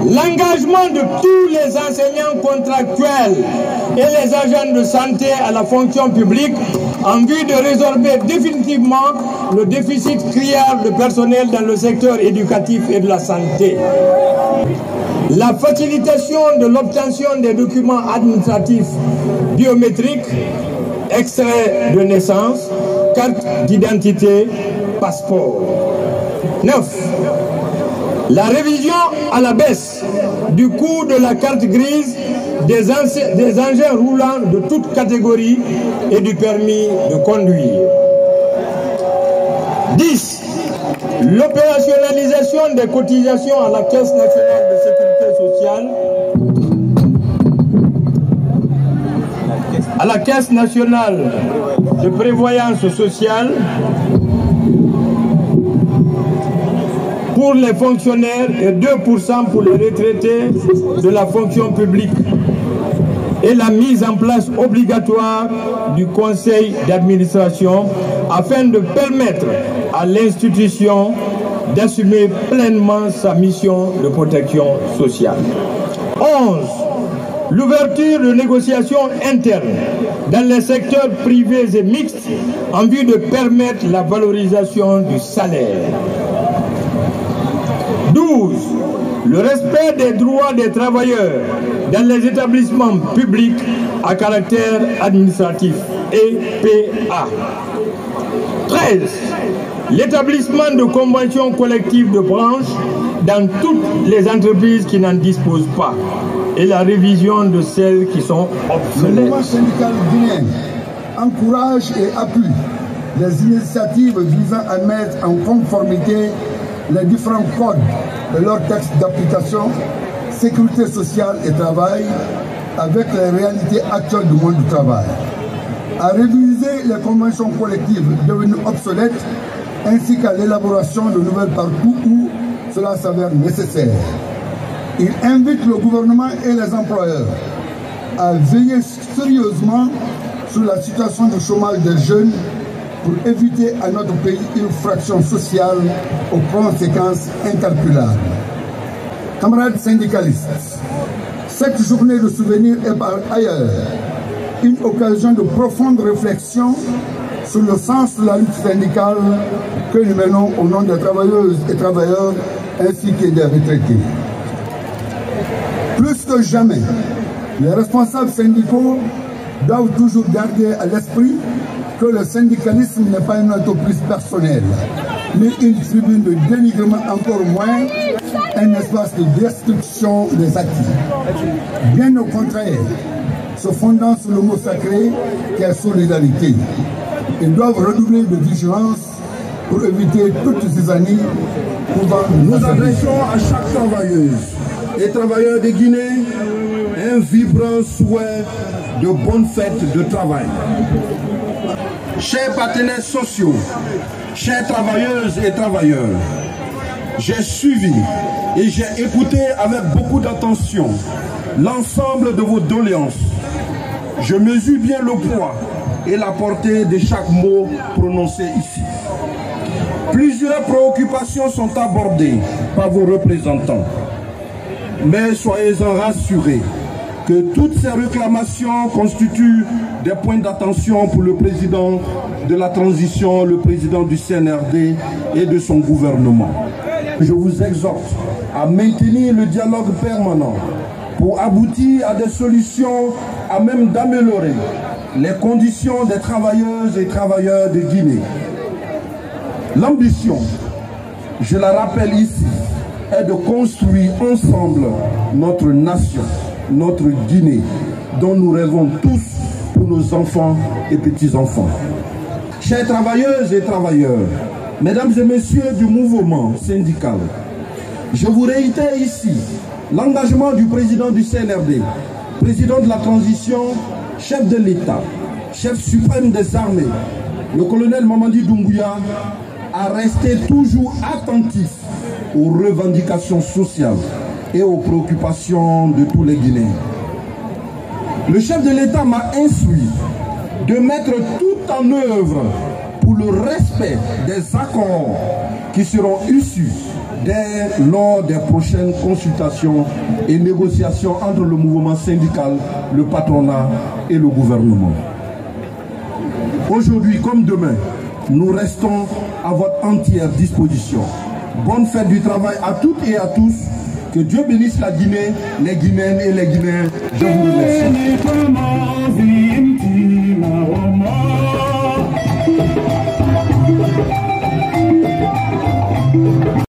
L'engagement de tous les enseignants contractuels et les agents de santé à la fonction publique en vue de résorber définitivement le déficit criard de personnel dans le secteur éducatif et de la santé. La facilitation de l'obtention des documents administratifs biométriques, extrait de naissance, carte d'identité, passeport. 9. La révision à la baisse du coût de la carte grise des engins roulants de toute catégorie et du permis de conduire. 10. L'opérationnalisation des cotisations à la Caisse nationale de sécurité sociale, à la Caisse nationale de prévoyance sociale, pour les fonctionnaires et 2% pour les retraités de la fonction publique, et la mise en place obligatoire du conseil d'administration afin de permettre à l'institution d'assumer pleinement sa mission de protection sociale. 11. L'ouverture de négociations internes dans les secteurs privés et mixtes en vue de permettre la valorisation du salaire. 12. Le respect des droits des travailleurs dans les établissements publics à caractère administratif, EPA. 13. L'établissement de conventions collectives de branche dans toutes les entreprises qui n'en disposent pas et la révision de celles qui sont obsolètes. Le mouvement syndical guinéen encourage et appuie les initiatives visant à mettre en conformité les différents codes de leurs textes d'application, sécurité sociale et travail avec les réalités actuelles du monde du travail, à réviser les conventions collectives devenues obsolètes ainsi qu'à l'élaboration de nouvelles partout où cela s'avère nécessaire. Il invite le gouvernement et les employeurs à veiller sérieusement sur la situation de chômage des jeunes pour éviter à notre pays une fraction sociale aux conséquences incalculables. Camarades syndicalistes, cette journée de souvenir est par ailleurs une occasion de profonde réflexion sur le sens de la lutte syndicale que nous menons au nom des travailleuses et travailleurs ainsi que des retraités. Plus que jamais, les responsables syndicaux doivent toujours garder à l'esprit que le syndicalisme n'est pas une entreprise personnelle, mais une tribune de dénigrement, encore moins un espace de destruction des acquis. Bien au contraire, se fondant sur le mot sacré qui est solidarité. Ils doivent redoubler de vigilance pour éviter toutes ces années pouvant nous adressons à chaque travailleuse et travailleur de Guinée un vibrant souhait de bonnes fêtes de travail. Chers partenaires sociaux, chers travailleuses et travailleurs, j'ai suivi et j'ai écouté avec beaucoup d'attention l'ensemble de vos doléances. Je mesure bien le poids et la portée de chaque mot prononcé ici. Plusieurs préoccupations sont abordées par vos représentants. Mais soyez-en rassurés que toutes ces réclamations constituent des points d'attention pour le président de la transition, le président du CNRD et de son gouvernement. Je vous exhorte à maintenir le dialogue permanent pour aboutir à des solutions à même d'améliorer les conditions des travailleuses et travailleurs de Guinée. L'ambition, je la rappelle ici, est de construire ensemble notre nation, notre Guinée, dont nous rêvons tous pour nos enfants et petits-enfants. Chers travailleuses et travailleurs, mesdames et messieurs du mouvement syndical, je vous réitère ici l'engagement du président du CNRD, président de la transition, chef de l'État, chef suprême des armées, le colonel Mamadi Doumbouya, à rester toujours attentif aux revendications sociales et aux préoccupations de tous les Guinéens. Le chef de l'État m'a instruit de mettre tout en œuvre pour le respect des accords qui seront issus lors des prochaines consultations et négociations entre le mouvement syndical, le patronat et le gouvernement. Aujourd'hui comme demain, nous restons à votre entière disposition. Bonne fête du travail à toutes et à tous. Que Dieu bénisse la Guinée, les Guinéennes et les Guinéens. Je vous remercie.